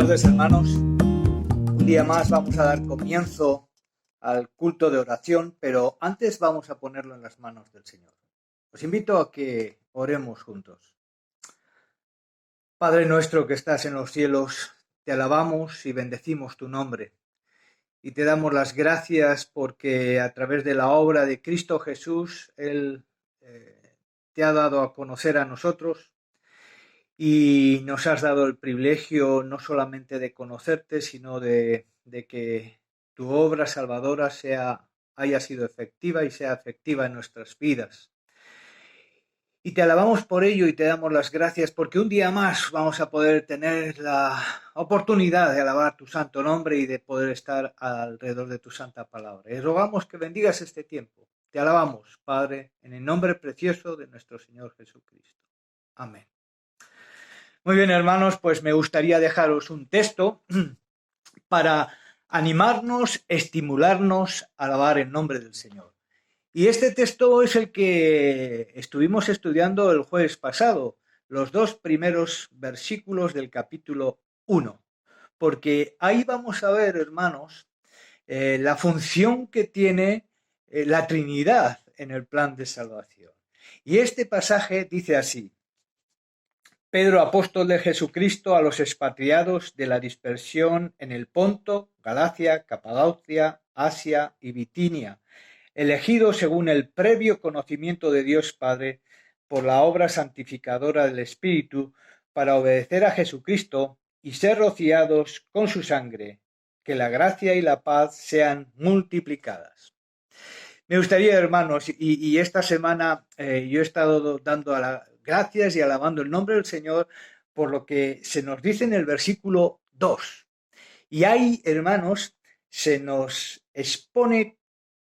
tardes, hermanos. Un día más vamos a dar comienzo al culto de oración, pero antes vamos a ponerlo en las manos del Señor. Os invito a que oremos juntos. Padre nuestro que estás en los cielos, te alabamos y bendecimos tu nombre. Y te damos las gracias porque a través de la obra de Cristo Jesús, Él te ha dado a conocer a nosotros y nos has dado el privilegio no solamente de conocerte, sino de que tu obra salvadora haya sido efectiva y sea efectiva en nuestras vidas. Y te alabamos por ello y te damos las gracias porque un día más vamos a poder tener la oportunidad de alabar tu santo nombre y de poder estar alrededor de tu santa palabra. Y rogamos que bendigas este tiempo. Te alabamos, Padre, en el nombre precioso de nuestro Señor Jesucristo. Amén. Muy bien, hermanos, pues me gustaría dejaros un texto para animarnos, estimularnos a alabar el nombre del Señor. Y este texto es el que estuvimos estudiando el jueves pasado, los 2 primeros versículos del capítulo 1, porque ahí vamos a ver, hermanos, la función que tiene la Trinidad en el plan de salvación. Y este pasaje dice así: Pedro, apóstol de Jesucristo, a los expatriados de la dispersión en el Ponto, Galacia, Capadocia, Asia y Bitinia, elegidos según el previo conocimiento de Dios Padre por la obra santificadora del Espíritu, para obedecer a Jesucristo y ser rociados con su sangre, que la gracia y la paz sean multiplicadas. Me gustaría, hermanos, y esta semana yo he estado dando gracias y alabando el nombre del Señor por lo que se nos dice en el versículo 2. Y ahí, hermanos, se nos expone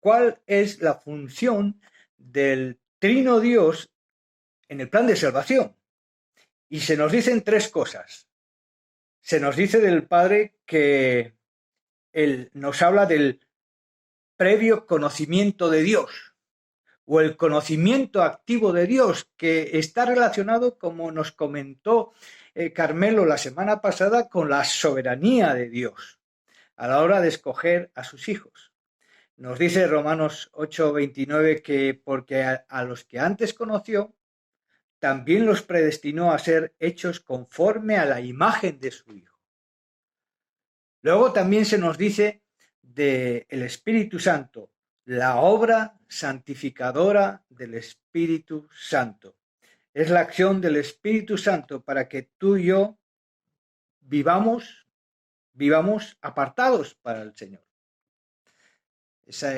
cuál es la función del Trino Dios en el plan de salvación. Y se nos dicen 3 cosas. Se nos dice del Padre que Él nos habla del previo conocimiento de Dios, o el conocimiento activo de Dios, que está relacionado, como nos comentó Carmelo la semana pasada, con la soberanía de Dios a la hora de escoger a sus hijos. Nos dice Romanos 8:29 que porque a los que antes conoció, también los predestinó a ser hechos conforme a la imagen de su Hijo. Luego también se nos dice del Espíritu Santo, la obra santificadora del Espíritu Santo. Es la acción del Espíritu Santo para que tú y yo vivamos apartados para el Señor. Esa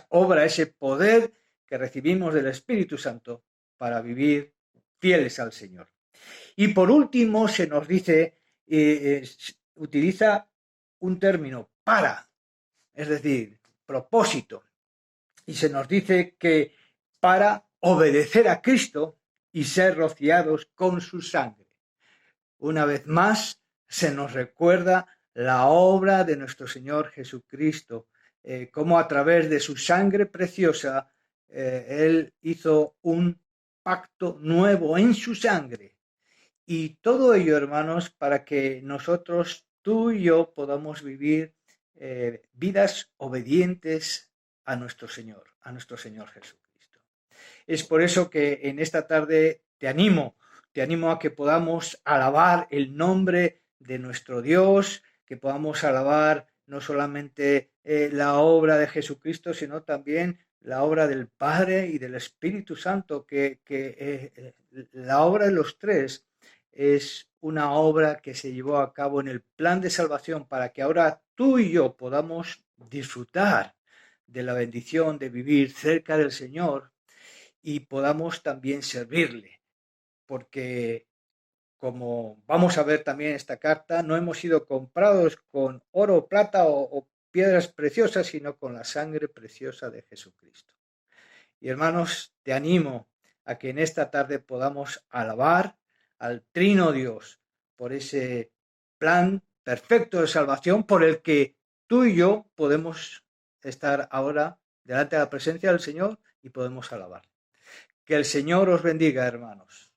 obra, ese poder que recibimos del Espíritu Santo para vivir fieles al Señor. Y por último se nos dice, utiliza un término para, es decir, propósito. Y se nos dice que para obedecer a Cristo y ser rociados con su sangre. Una vez más se nos recuerda la obra de nuestro Señor Jesucristo, cómo a través de su sangre preciosa Él hizo un pacto nuevo en su sangre. Y todo ello, hermanos, para que nosotros, tú y yo, podamos vivir vidas obedientes a nuestro Señor Jesucristo. Es por eso que en esta tarde te animo a que podamos alabar el nombre de nuestro Dios, que podamos alabar no solamente la obra de Jesucristo, sino también la obra del Padre y del Espíritu Santo, que la obra de los 3 es una obra que se llevó a cabo en el plan de salvación para que ahora tú y yo podamos disfrutar de la bendición de vivir cerca del Señor y podamos también servirle, porque como vamos a ver también en esta carta, no hemos sido comprados con oro, plata o piedras preciosas, sino con la sangre preciosa de Jesucristo. Y hermanos, te animo a que en esta tarde podamos alabar al Trino Dios por ese plan perfecto de salvación por el que tú y yo podemos estar ahora delante de la presencia del Señor y podemos alabar. Que el Señor os bendiga, hermanos.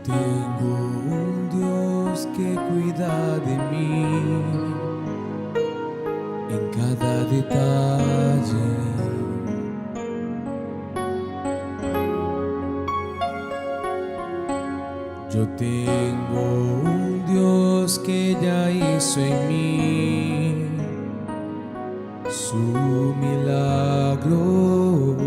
tengo un Dios que cuida de mí en cada detalle. Yo tengo un Dios que ya hizo en mí su milagro.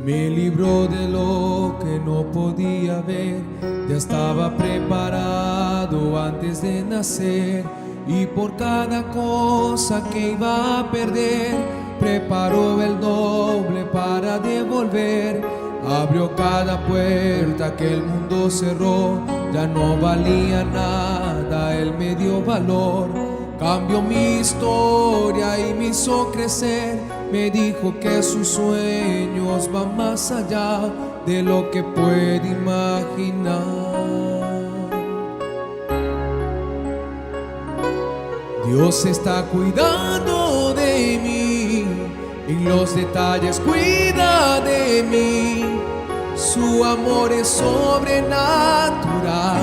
Me libró de lo que no podía ver, ya estaba preparado antes de nacer, y por cada cosa que iba a perder, preparó el doble para devolver. Abrió cada puerta que el mundo cerró, ya no valía nada, él me dio valor. Cambió mi historia y me hizo crecer. Me dijo que sus sueños van más allá de lo que puede imaginar. Dios está cuidando de mí, en los detalles cuida de mí. Su amor es sobrenatural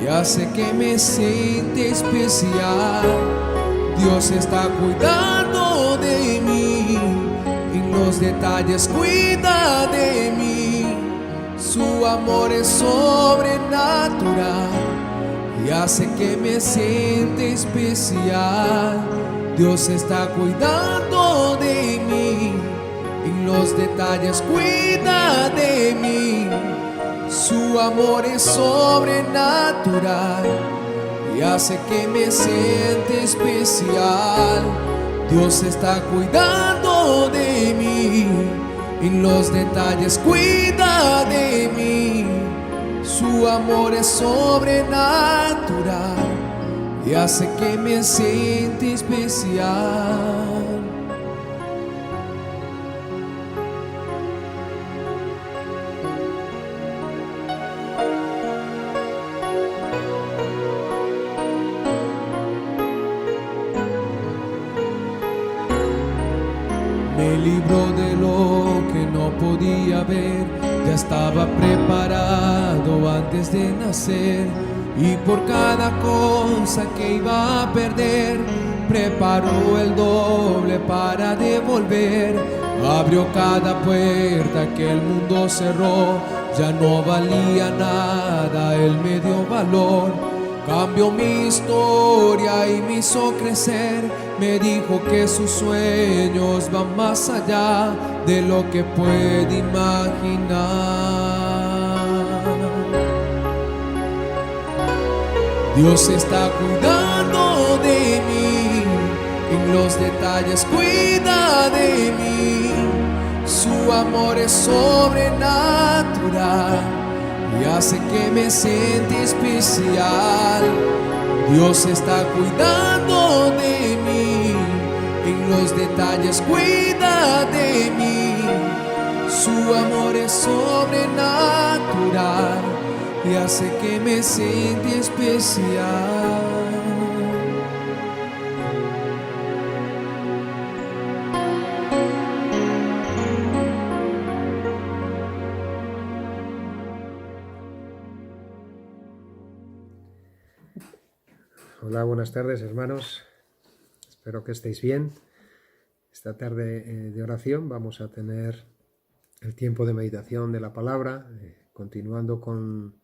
y hace que me sienta especial. Dios está cuidando de mí, en los detalles cuida de mí. Su amor es sobrenatural y hace que me sienta especial. Dios está cuidando de mí, en los detalles cuida de mí. Su amor es sobrenatural y hace que me sienta especial. Dios está cuidando de mí, en los detalles cuida de mí. Su amor es sobrenatural y hace que me sienta especial. Me libró de lo que no podía ver, ya estaba preparado antes de nacer, y por cada cosa que iba a perder, preparó el doble para devolver. Abrió cada puerta que el mundo cerró, ya no valía nada, él me dio valor. Cambió mi historia y me hizo crecer. Me dijo que sus sueños van más allá de lo que puede imaginar. Dios está cuidando de mí, en los detalles cuida de mí. Su amor es sobrenatural y hace que me sienta especial. Dios está cuidando de mí, en los detalles cuida de mí. Su amor es sobrenatural y hace que me sienta especial. Hola, buenas tardes, hermanos. Espero que estéis bien. Esta tarde de oración vamos a tener el tiempo de meditación de la palabra, continuando con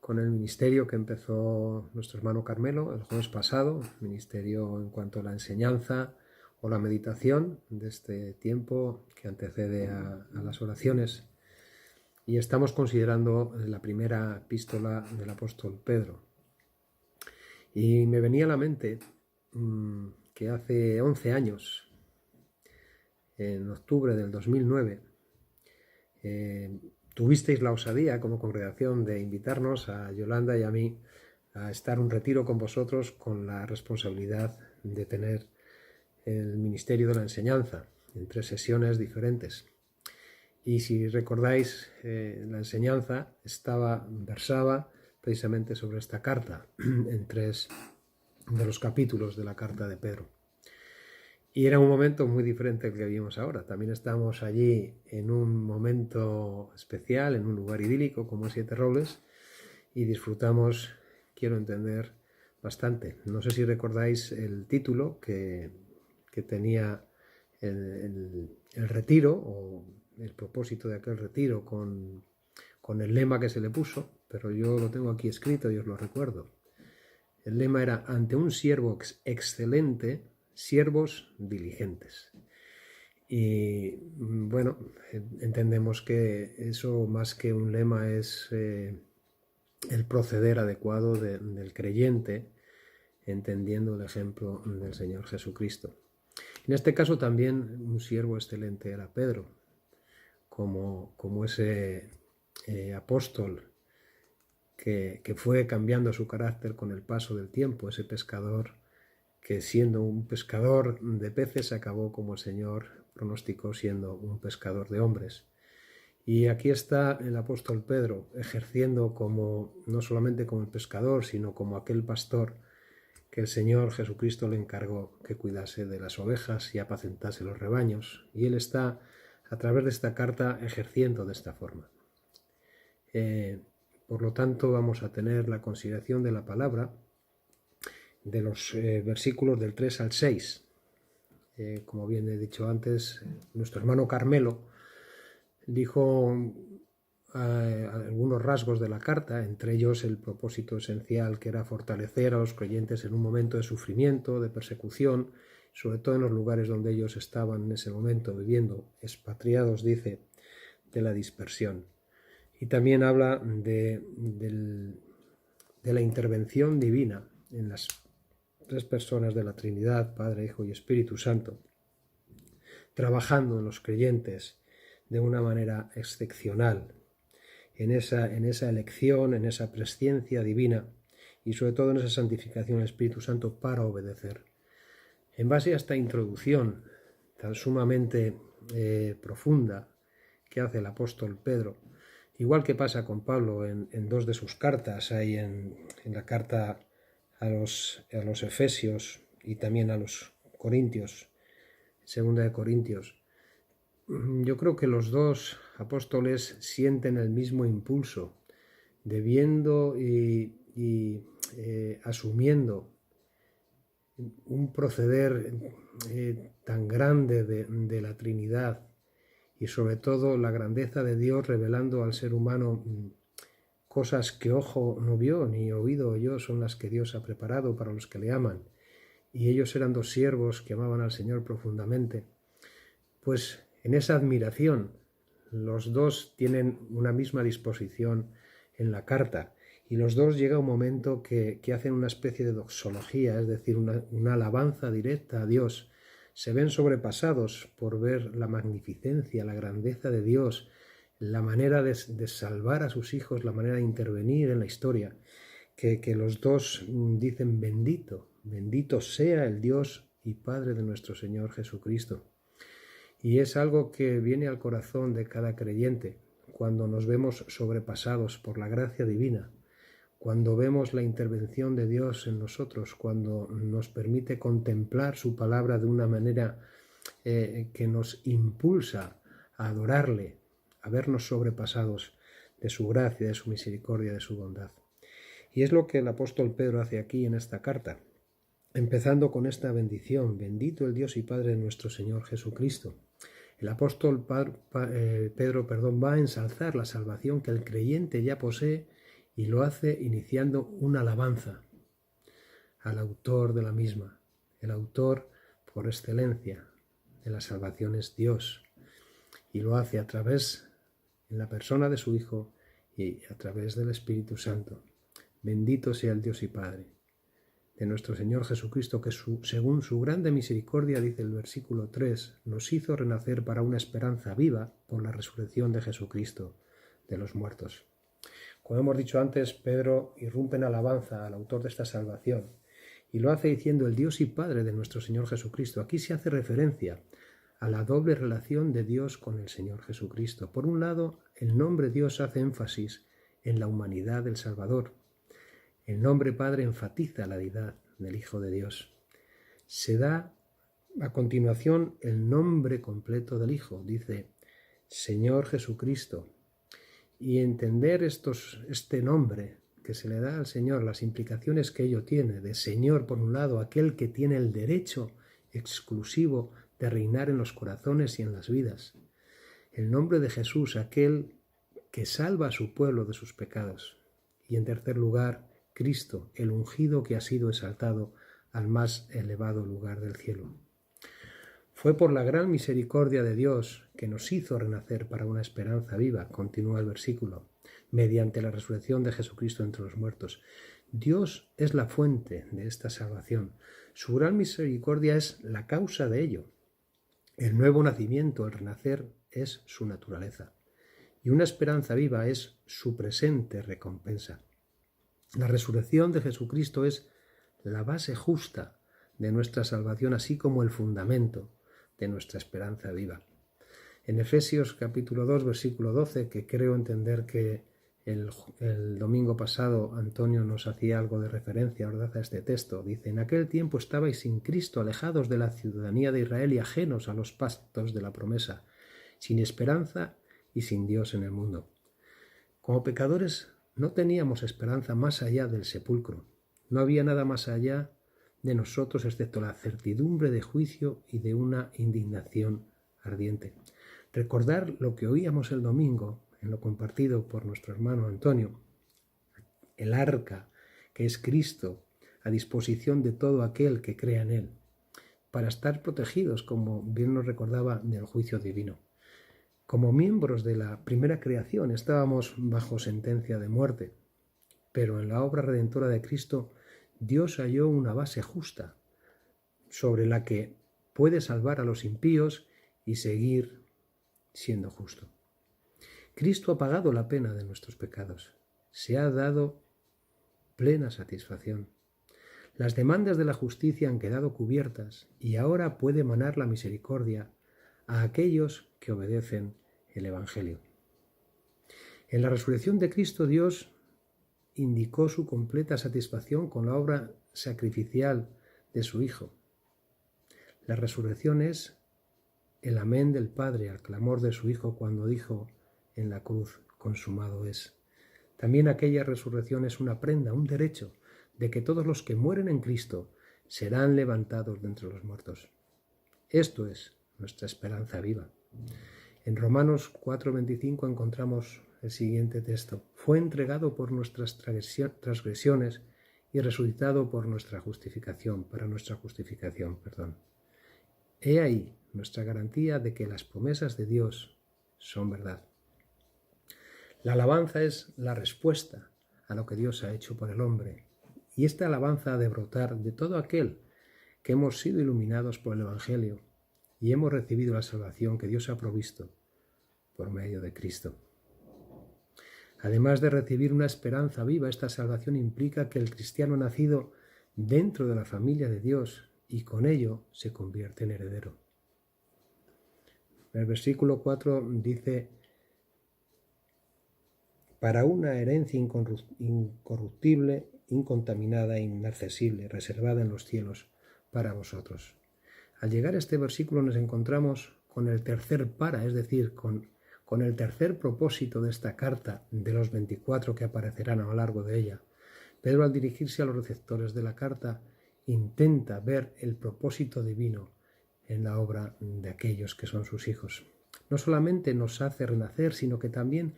el ministerio que empezó nuestro hermano Carmelo el jueves pasado, ministerio en cuanto a la enseñanza o la meditación de este tiempo que antecede a las oraciones. Y estamos considerando la primera epístola del apóstol Pedro. Y me venía a la mente que hace 11 años, en octubre del 2009, tuvisteis la osadía como congregación de invitarnos a Yolanda y a mí a estar un retiro con vosotros con la responsabilidad de tener el ministerio de la enseñanza en 3 sesiones diferentes. Y si recordáis, la enseñanza versaba precisamente sobre esta carta, en 3 de los capítulos de la carta de Pedro. Y era un momento muy diferente al que vivimos ahora. También estamos allí en un momento especial, en un lugar idílico como Siete Robles, y disfrutamos, quiero entender, bastante. No sé si recordáis el título que tenía el retiro, o el propósito de aquel retiro, con el lema que se le puso, pero yo lo tengo aquí escrito y os lo recuerdo. El lema era: ante un siervo excelente, siervos diligentes. Y bueno, entendemos que eso, más que un lema, es el proceder adecuado del creyente, entendiendo el ejemplo del Señor Jesucristo. En este caso también un siervo excelente era Pedro, como ese apóstol que fue cambiando su carácter con el paso del tiempo, ese pescador que, siendo un pescador de peces, acabó, como el Señor pronosticó, siendo un pescador de hombres. Y aquí está el apóstol Pedro ejerciendo no solamente como el pescador, sino como aquel pastor que el Señor Jesucristo le encargó que cuidase de las ovejas y apacentase los rebaños. Y él está, a través de esta carta, ejerciendo de esta forma. Por lo tanto, vamos a tener la consideración de la palabra de los versículos del 3 al 6. Como bien he dicho antes, nuestro hermano Carmelo dijo algunos rasgos de la carta, entre ellos el propósito esencial, que era fortalecer a los creyentes en un momento de sufrimiento, de persecución, sobre todo en los lugares donde ellos estaban en ese momento viviendo, expatriados, dice, de la dispersión. Y también habla de la intervención divina en las tres personas de la Trinidad, Padre, Hijo y Espíritu Santo, trabajando en los creyentes de una manera excepcional, en esa elección, en esa presciencia divina y sobre todo en esa santificación del Espíritu Santo para obedecer. En base a esta introducción tan sumamente profunda que hace el apóstol Pedro, igual que pasa con Pablo en dos de sus cartas, hay en la carta a los Efesios y también a los Corintios, segunda de Corintios, yo creo que los dos apóstoles sienten el mismo impulso de viendo y asumiendo un proceder tan grande de la Trinidad, y sobre todo la grandeza de Dios revelando al ser humano cosas que ojo no vio ni oído oyó, son las que Dios ha preparado para los que le aman. Y ellos eran dos siervos que amaban al Señor profundamente. Pues en esa admiración, los dos tienen una misma disposición en la carta, y los dos llega un momento que hacen una especie de doxología, es decir, una alabanza directa a Dios. Se ven sobrepasados por ver la magnificencia, la grandeza de Dios, la manera de salvar a sus hijos, la manera de intervenir en la historia, que los dos dicen: bendito sea el Dios y Padre de nuestro Señor Jesucristo. Y es algo que viene al corazón de cada creyente cuando nos vemos sobrepasados por la gracia divina, cuando vemos la intervención de Dios en nosotros, cuando nos permite contemplar su palabra de una manera que nos impulsa a adorarle, a vernos sobrepasados de su gracia, de su misericordia, de su bondad. Y es lo que el apóstol Pedro hace aquí en esta carta, empezando con esta bendición: bendito el Dios y Padre de nuestro Señor Jesucristo. El apóstol Pedro va a ensalzar la salvación que el creyente ya posee, y lo hace iniciando una alabanza al autor de la misma. El autor por excelencia de la salvación es Dios, y lo hace a través, en la persona de su Hijo, y a través del Espíritu Santo. Bendito sea el Dios y Padre de nuestro Señor Jesucristo, que según su grande misericordia, dice el versículo 3, nos hizo renacer para una esperanza viva por la resurrección de Jesucristo de los muertos. Como hemos dicho antes, Pedro irrumpe en alabanza al autor de esta salvación, y lo hace diciendo: el Dios y Padre de nuestro Señor Jesucristo. Aquí se hace referencia a la doble relación de Dios con el Señor Jesucristo. Por un lado, el nombre Dios hace énfasis en la humanidad del Salvador. El nombre Padre enfatiza la deidad del Hijo de Dios. Se da a continuación el nombre completo del Hijo. Dice Señor Jesucristo. Y entender este nombre que se le da al Señor, las implicaciones que ello tiene, de Señor, por un lado, aquel que tiene el derecho exclusivo de reinar en los corazones y en las vidas. El nombre de Jesús, aquel que salva a su pueblo de sus pecados. Y en tercer lugar, Cristo, el ungido que ha sido exaltado al más elevado lugar del cielo. Fue por la gran misericordia de Dios que nos hizo renacer para una esperanza viva, continúa el versículo, mediante la resurrección de Jesucristo entre los muertos. Dios es la fuente de esta salvación. Su gran misericordia es la causa de ello. El nuevo nacimiento, el renacer, es su naturaleza. Y una esperanza viva es su presente recompensa. La resurrección de Jesucristo es la base justa de nuestra salvación, así como el fundamento de nuestra esperanza viva. En Efesios capítulo 2, versículo 12, que creo entender que el domingo pasado Antonio nos hacía algo de referencia, ¿verdad?, a este texto, dice: en aquel tiempo estabais sin Cristo, alejados de la ciudadanía de Israel y ajenos a los pactos de la promesa, sin esperanza y sin Dios en el mundo. Como pecadores no teníamos esperanza más allá del sepulcro. No había nada más allá de nosotros excepto la certidumbre de juicio y de una indignación ardiente. Recordar lo que oíamos el domingo en lo compartido por nuestro hermano Antonio, el arca que es Cristo a disposición de todo aquel que crea en él, para estar protegidos, como bien nos recordaba, del juicio divino. Como miembros de la primera creación estábamos bajo sentencia de muerte, pero en la obra redentora de Cristo Dios halló una base justa sobre la que puede salvar a los impíos y seguir siendo justo. Cristo ha pagado la pena de nuestros pecados. Se ha dado plena satisfacción. Las demandas de la justicia han quedado cubiertas y ahora puede emanar la misericordia a aquellos que obedecen el Evangelio. En la resurrección de Cristo, Dios indicó su completa satisfacción con la obra sacrificial de su Hijo. La resurrección es el amén del Padre al clamor de su Hijo cuando dijo en la cruz: consumado es. También aquella resurrección es una prenda, un derecho, de que todos los que mueren en Cristo serán levantados de entre los muertos. Esto es nuestra esperanza viva. En Romanos 4:25 encontramos el siguiente texto: fue entregado por nuestras transgresiones y resucitado por nuestra justificación, para nuestra justificación, perdón. He ahí nuestra garantía de que las promesas de Dios son verdad. La alabanza es la respuesta a lo que Dios ha hecho por el hombre, y esta alabanza ha de brotar de todo aquel que hemos sido iluminados por el Evangelio y hemos recibido la salvación que Dios ha provisto por medio de Cristo. Además de recibir una esperanza viva, esta salvación implica que el cristiano ha nacido dentro de la familia de Dios y con ello se convierte en heredero. El versículo 4 dice: para una herencia incorruptible, incontaminada e inaccesible, reservada en los cielos para vosotros. Al llegar a este versículo nos encontramos con el tercer para, es decir, con el tercer propósito de esta carta, de los 24 que aparecerán a lo largo de ella. Pedro, al dirigirse a los receptores de la carta, intenta ver el propósito divino en la obra de aquellos que son sus hijos. No solamente nos hace renacer, sino que también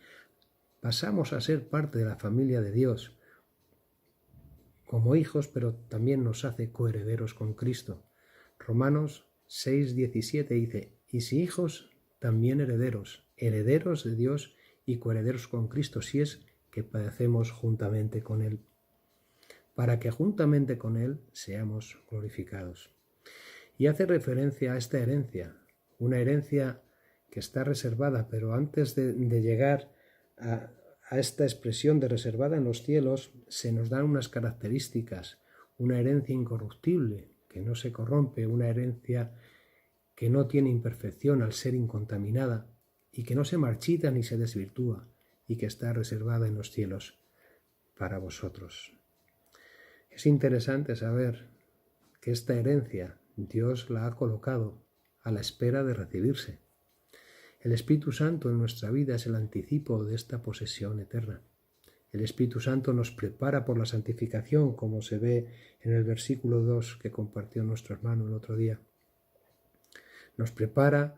pasamos a ser parte de la familia de Dios como hijos, pero también nos hace coherederos con Cristo. Romanos 6:17 dice: y si hijos, también herederos, herederos de Dios y coherederos con Cristo, si es que padecemos juntamente con Él, para que juntamente con Él seamos glorificados. Y hace referencia a esta herencia, una herencia que está reservada, pero antes de llegar a esta expresión de reservada en los cielos, se nos dan unas características: una herencia incorruptible, que no se corrompe, una herencia que no tiene imperfección al ser incontaminada y que no se marchita ni se desvirtúa y que está reservada en los cielos para vosotros. Es interesante saber que esta herencia Dios la ha colocado a la espera de recibirse. El Espíritu Santo en nuestra vida es el anticipo de esta posesión eterna. El Espíritu Santo nos prepara por la santificación, como se ve en el versículo 2 que compartió nuestro hermano el otro día. Nos prepara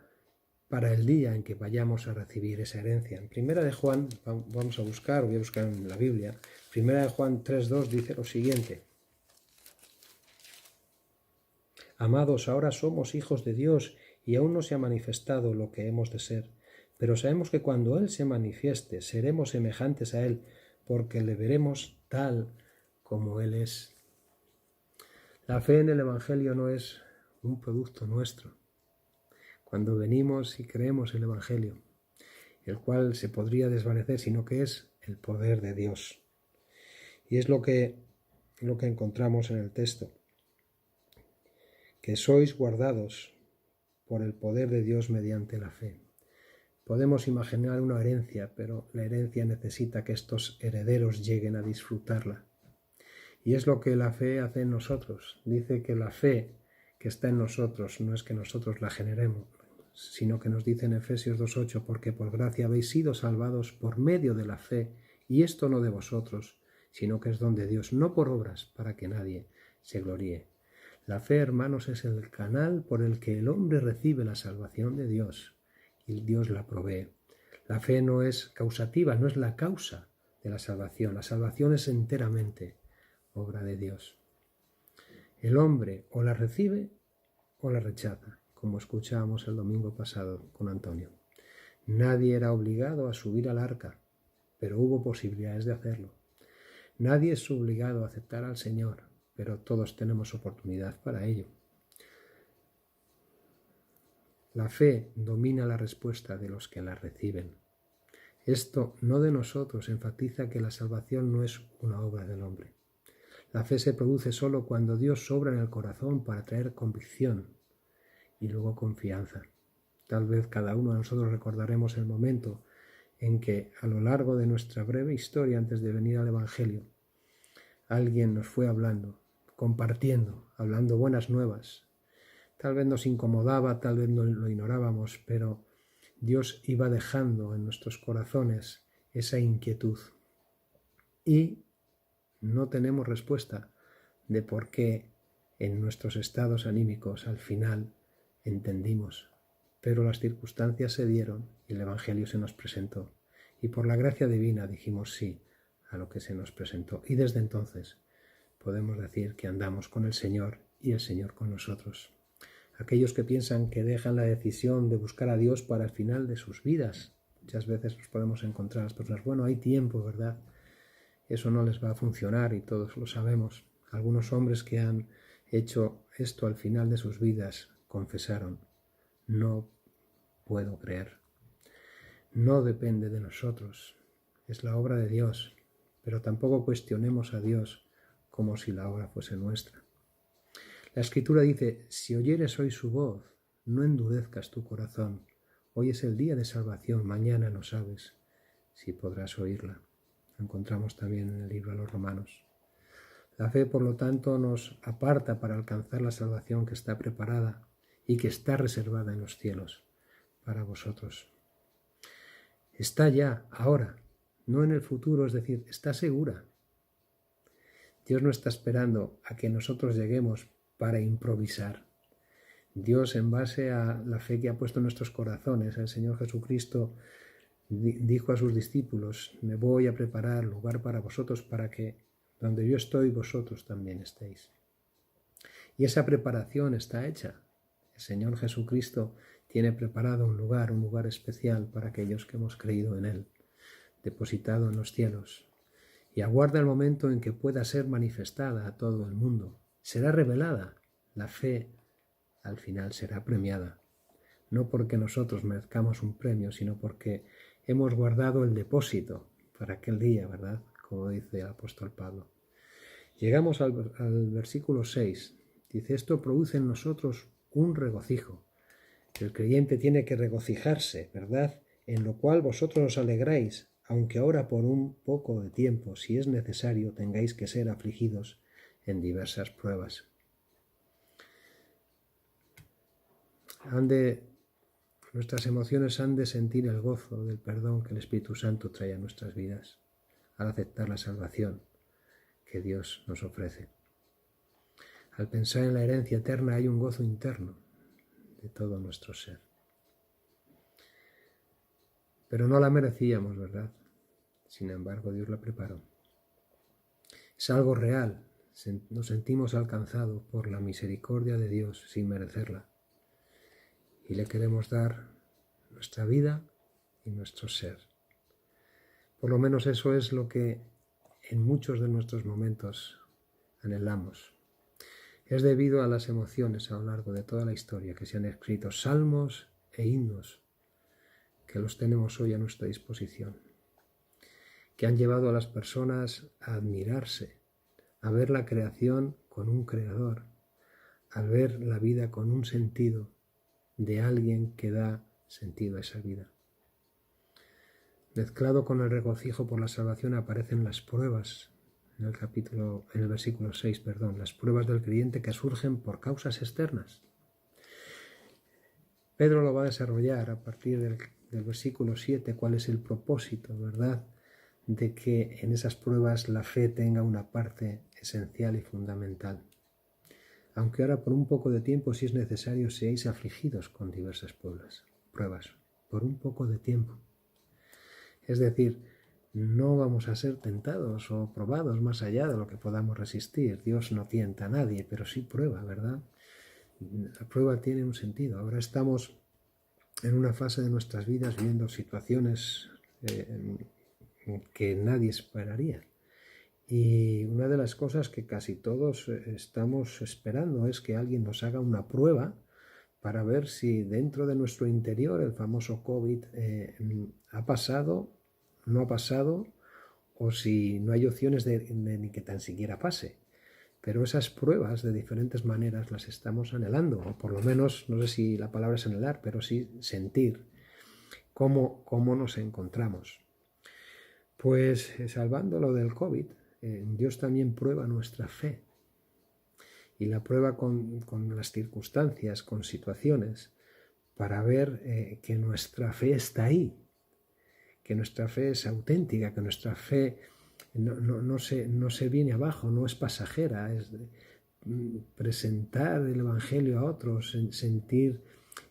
para el día en que vayamos a recibir esa herencia. En Primera de Juan, voy a buscar en la Biblia, Primera de Juan 3:2 dice lo siguiente: Amados, ahora somos hijos de Dios y aún no se ha manifestado lo que hemos de ser, pero sabemos que cuando Él se manifieste seremos semejantes a Él, porque le veremos tal como Él es. La fe en el Evangelio no es un producto nuestro. Cuando venimos y creemos el Evangelio, el cual se podría desvanecer, sino que es el poder de Dios. Y es lo que encontramos en el texto, que sois guardados por el poder de Dios mediante la fe. Podemos imaginar una herencia, pero la herencia necesita que estos herederos lleguen a disfrutarla. Y es lo que la fe hace en nosotros. Dice que la fe que está en nosotros no es que nosotros la generemos, sino que nos dice en Efesios 2:8, porque por gracia habéis sido salvados por medio de la fe, y esto no de vosotros, sino que es don de Dios, no por obras, para que nadie se gloríe. La fe, hermanos, es el canal por el que el hombre recibe la salvación de Dios, y Dios la provee. La fe no es causativa, no es la causa de la salvación es enteramente obra de Dios. El hombre o la recibe o la rechaza, como escuchábamos el domingo pasado con Antonio. Nadie era obligado a subir al arca, pero hubo posibilidades de hacerlo. Nadie es obligado a aceptar al Señor, pero todos tenemos oportunidad para ello. La fe domina la respuesta de los que la reciben. Esto, no de nosotros, enfatiza que la salvación no es una obra del hombre. La fe se produce solo cuando Dios obra en el corazón para traer convicción y luego confianza. Tal vez cada uno de nosotros recordaremos el momento en que, a lo largo de nuestra breve historia antes de venir al Evangelio, alguien nos fue hablando, compartiendo, hablando buenas nuevas. Tal vez nos incomodaba, tal vez no lo ignorábamos, pero Dios iba dejando en nuestros corazones esa inquietud. Y no tenemos respuesta de por qué en nuestros estados anímicos al final entendimos. Pero las circunstancias se dieron y el Evangelio se nos presentó. Y por la gracia divina dijimos sí a lo que se nos presentó. Y desde entonces podemos decir que andamos con el Señor y el Señor con nosotros. Aquellos que piensan que dejan la decisión de buscar a Dios para el final de sus vidas, muchas veces nos podemos encontrar las personas, bueno, hay tiempo, ¿verdad? Eso no les va a funcionar y todos lo sabemos. Algunos hombres que han hecho esto al final de sus vidas confesaron: no puedo creer. No depende de nosotros, es la obra de Dios, pero tampoco cuestionemos a Dios como si la obra fuese nuestra. La Escritura dice: si oyeres hoy su voz, no endurezcas tu corazón. Hoy es el día de salvación, mañana no sabes si podrás oírla. Lo encontramos también en el libro de los Romanos. La fe, por lo tanto, nos aparta para alcanzar la salvación que está preparada y que está reservada en los cielos para vosotros. Está ya, ahora, no en el futuro, es decir, está segura. Dios no está esperando a que nosotros lleguemos para improvisar. Dios, en base a la fe que ha puesto en nuestros corazones, el Señor Jesucristo dijo a sus discípulos: me voy a preparar lugar para vosotros, para que donde yo estoy, vosotros también estéis. Y esa preparación está hecha. El Señor Jesucristo tiene preparado un lugar especial para aquellos que hemos creído en Él, depositado en los cielos, y aguarda el momento en que pueda ser manifestada a todo el mundo. Será revelada. La fe al final será premiada, no porque nosotros merezcamos un premio, sino porque hemos guardado el depósito para aquel día, ¿verdad? Como dice el apóstol Pablo. Llegamos al versículo 6. Dice: esto produce en nosotros un regocijo. El creyente tiene que regocijarse, ¿verdad? En lo cual vosotros os alegráis, aunque ahora por un poco de tiempo, si es necesario, tengáis que ser afligidos en diversas pruebas. nuestras emociones han de sentir el gozo del perdón que el Espíritu Santo trae a nuestras vidas al aceptar la salvación que Dios nos ofrece. Al pensar en la herencia eterna hay un gozo interno de todo nuestro ser. Pero no la merecíamos, ¿verdad? Sin embargo, Dios la preparó. Es algo real. Nos sentimos alcanzados por la misericordia de Dios sin merecerla. Y le queremos dar nuestra vida y nuestro ser. Por lo menos eso es lo que en muchos de nuestros momentos anhelamos. Es debido a las emociones a lo largo de toda la historia que se han escrito salmos e himnos que los tenemos hoy a nuestra disposición, que han llevado a las personas a admirarse, a ver la creación con un creador, a ver la vida con un sentido de alguien que da sentido a esa vida. Mezclado con el regocijo por la salvación aparecen las pruebas, en el versículo 6, las pruebas del creyente que surgen por causas externas. Pedro lo va a desarrollar a partir del versículo 7, cuál es el propósito, ¿verdad?, de que en esas pruebas la fe tenga una parte esencial y fundamental. Aunque ahora por un poco de tiempo, si es necesario, seáis afligidos con diversas pruebas, por un poco de tiempo. Es decir, no vamos a ser tentados o probados más allá de lo que podamos resistir. Dios no tienta a nadie, pero sí prueba, ¿verdad? La prueba tiene un sentido. Ahora estamos en una fase de nuestras vidas viviendo situaciones que nadie esperaría. Y una de las cosas que casi todos estamos esperando es que alguien nos haga una prueba para ver si dentro de nuestro interior el famoso COVID ha pasado, no ha pasado, o si no hay opciones de ni que tan siquiera pase. Pero esas pruebas de diferentes maneras las estamos anhelando, o por lo menos, no sé si la palabra es anhelar, pero sí sentir cómo nos encontramos. Pues salvando lo del COVID, Dios también prueba nuestra fe. Y la prueba con las circunstancias, con situaciones, para ver que nuestra fe está ahí, que nuestra fe es auténtica, que nuestra fe no se viene abajo, no es pasajera, es presentar el Evangelio a otros, sentir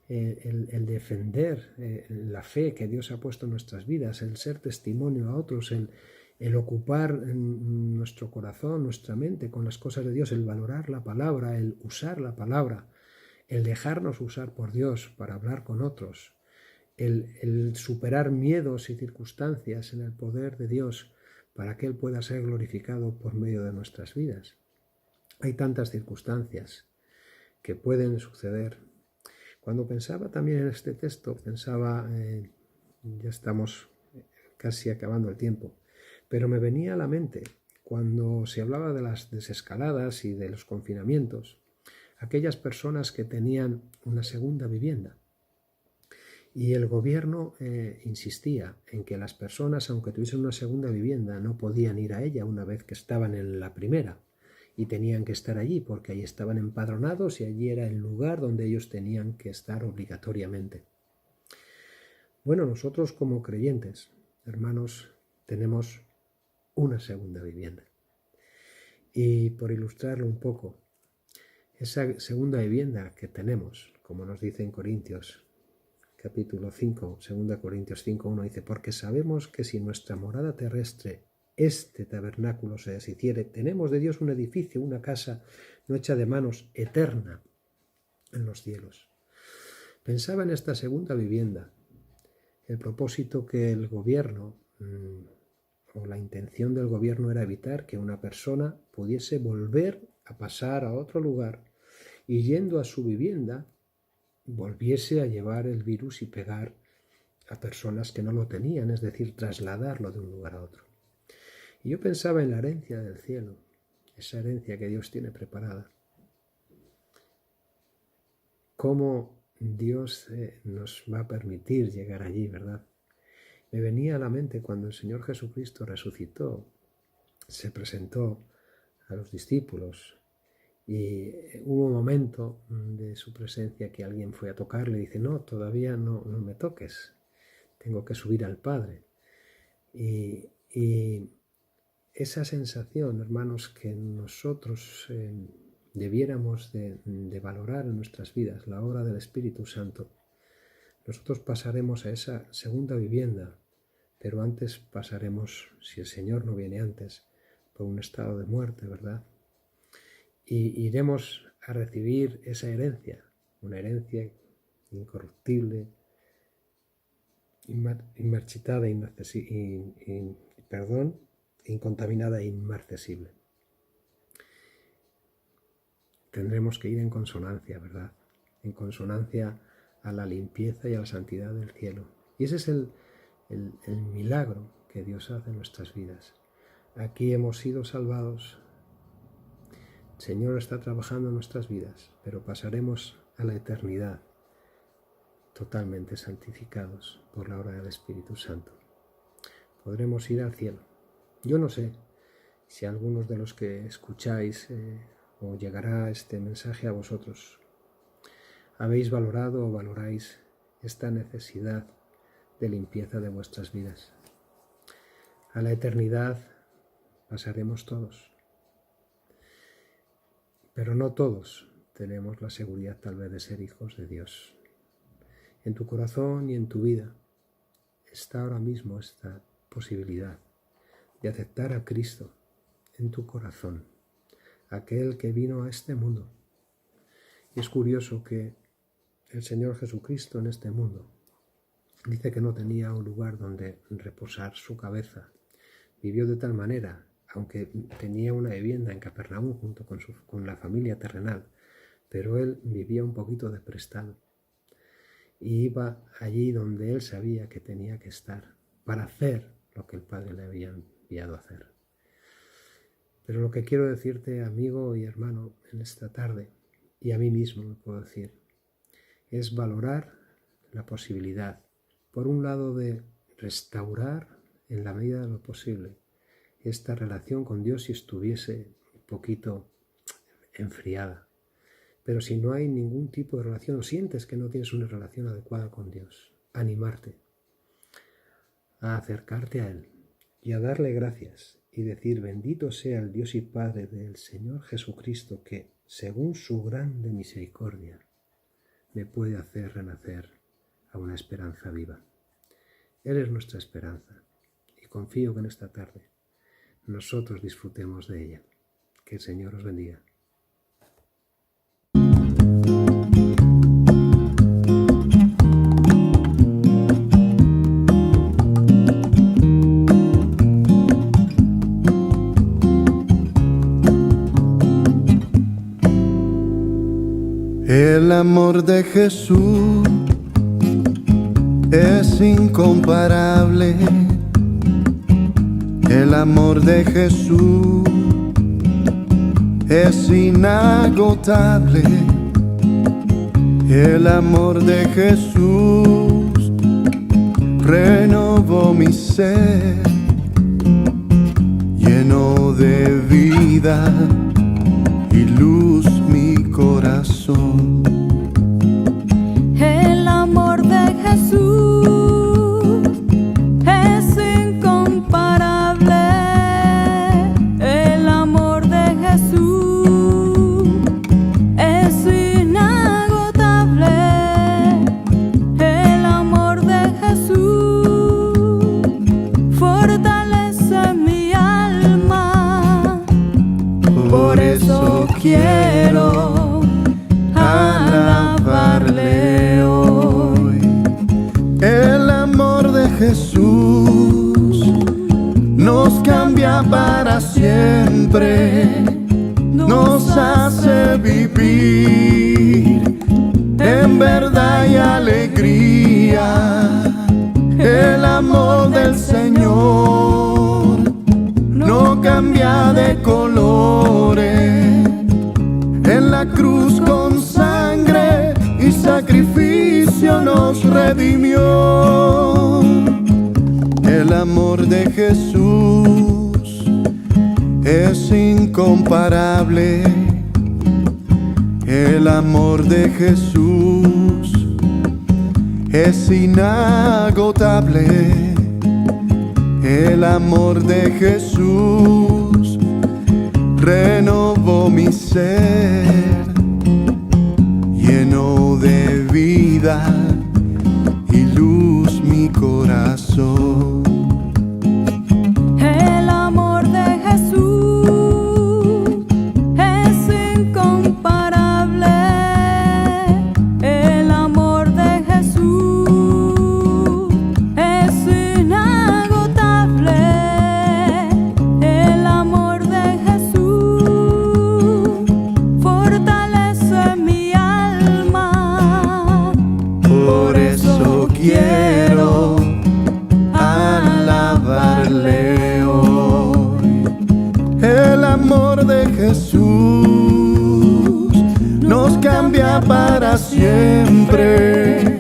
el defender la fe que Dios ha puesto en nuestras vidas, el ser testimonio a otros, el ocupar nuestro corazón, nuestra mente con las cosas de Dios, el valorar la palabra, el usar la palabra, el dejarnos usar por Dios para hablar con otros, el superar miedos y circunstancias en el poder de Dios para que Él pueda ser glorificado por medio de nuestras vidas. Hay tantas circunstancias que pueden suceder. Cuando pensaba también en este texto, ya estamos casi acabando el tiempo, pero me venía a la mente, cuando se hablaba de las desescaladas y de los confinamientos, aquellas personas que tenían una segunda vivienda. Y el gobierno insistía en que las personas, aunque tuviesen una segunda vivienda, no podían ir a ella una vez que estaban en la primera. Y tenían que estar allí porque ahí estaban empadronados y allí era el lugar donde ellos tenían que estar obligatoriamente. Bueno, nosotros como creyentes, hermanos, tenemos una segunda vivienda. Y por ilustrarlo un poco, esa segunda vivienda que tenemos, como nos dice en Corintios, capítulo 5, 2 Corintios 5:1, dice, porque sabemos que si nuestra morada terrestre, este tabernáculo se deshiciere, tenemos de Dios un edificio, una casa no hecha de manos, eterna en los cielos. Pensaba en esta segunda vivienda, el propósito que el gobierno, o la intención del gobierno era evitar que una persona pudiese volver a pasar a otro lugar y yendo a su vivienda volviese a llevar el virus y pegar a personas que no lo tenían, es decir, trasladarlo de un lugar a otro. Y yo pensaba en la herencia del cielo, esa herencia que Dios tiene preparada. Cómo Dios nos va a permitir llegar allí, ¿verdad? Me venía a la mente cuando el Señor Jesucristo resucitó, se presentó a los discípulos Y hubo un momento de su presencia que alguien fue a tocarle y dice, no, todavía no me toques, tengo que subir al Padre. Y esa sensación, hermanos, que nosotros debiéramos de valorar en nuestras vidas, la obra del Espíritu Santo, nosotros pasaremos a esa segunda vivienda, pero antes pasaremos, si el Señor no viene antes, por un estado de muerte, ¿verdad? Y iremos a recibir esa herencia, una herencia incorruptible, inmarchitada, incontaminada e inmarcesible. Tendremos que ir en consonancia, ¿verdad? En consonancia a la limpieza y a la santidad del cielo. Y ese es el milagro que Dios hace en nuestras vidas. Aquí hemos sido salvados. El Señor está trabajando en nuestras vidas, pero pasaremos a la eternidad totalmente santificados por la obra del Espíritu Santo. Podremos ir al cielo. Yo no sé si algunos de los que escucháis o llegará este mensaje a vosotros habéis valorado o valoráis esta necesidad de limpieza de vuestras vidas. A la eternidad pasaremos todos, pero no todos tenemos la seguridad tal vez de ser hijos de Dios. En tu corazón y en tu vida está ahora mismo esta posibilidad de aceptar a Cristo en tu corazón, aquel que vino a este mundo. Y es curioso que el Señor Jesucristo en este mundo dice que no tenía un lugar donde reposar su cabeza. Vivió de tal manera, aunque tenía una vivienda en Capernaum junto con la familia terrenal, pero él vivía un poquito de prestado. Y iba allí donde él sabía que tenía que estar para hacer lo que el Padre le había enviado a hacer. Pero lo que quiero decirte, amigo y hermano, en esta tarde, y a mí mismo me puedo decir, es valorar la posibilidad, por un lado, de restaurar en la medida de lo posible esta relación con Dios si estuviese un poquito enfriada. Pero si no hay ningún tipo de relación o sientes que no tienes una relación adecuada con Dios, animarte a acercarte a Él y a darle gracias y decir: bendito sea el Dios y Padre del Señor Jesucristo, que, según su grande misericordia, me puede hacer renacer a una esperanza viva. Él es nuestra esperanza y confío que en esta tarde nosotros disfrutemos de ella. Que el Señor os bendiga. El amor de Jesús es incomparable. El amor de Jesús es inagotable. El amor de Jesús renovó mi ser, llenó de vida y luz mi corazón. El amor de Jesús es incomparable. El amor de Jesús es inagotable. El amor de Jesús fortalece mi alma. Por eso quiero alabarle hoy. El amor de Jesús nos cambia para siempre, nos hace vivir en verdad y alegría. El amor del Señor no cambia de colores. En la cruz con sangre y sacrificio nos redimió. El amor de Jesús es incomparable. El amor de Jesús es inagotable. El amor de Jesús renovó mi ser, llenó de vida y luz mi corazón. El amor de Jesús es incomparable. El amor de Jesús es inagotable. El amor de Jesús fortalece mi alma. Por eso quiero alabarle hoy. El amor de Jesús nos cambia para siempre,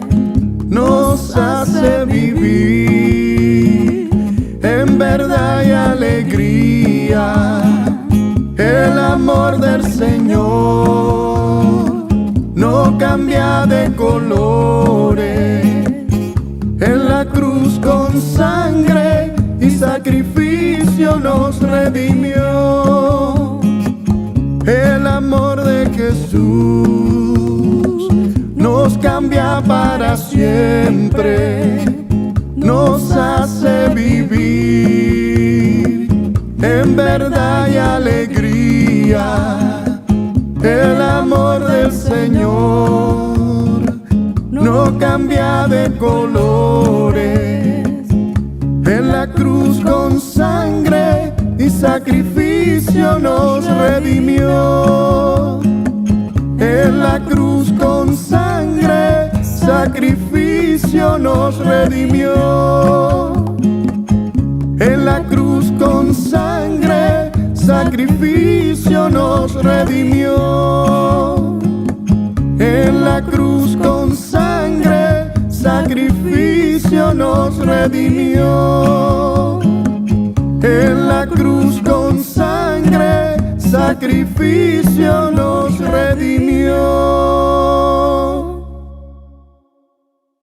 nos hace vivir en verdad y alegría. El amor del Señor no cambia de colores. En la cruz con sangre y sacrificio nos redimió. El amor de Jesús nos cambia para siempre, nos hace vivir en verdad y alegría. El amor del Señor no cambia de colores. En la cruz con sangre y sacrificio nos redimió. En la cruz con sangre, sacrificio nos redimió. En la cruz con sangre, sacrificio nos redimió. En la cruz con sangre, sacrificio nos redimió. En la cruz con sangre, sacrificio nos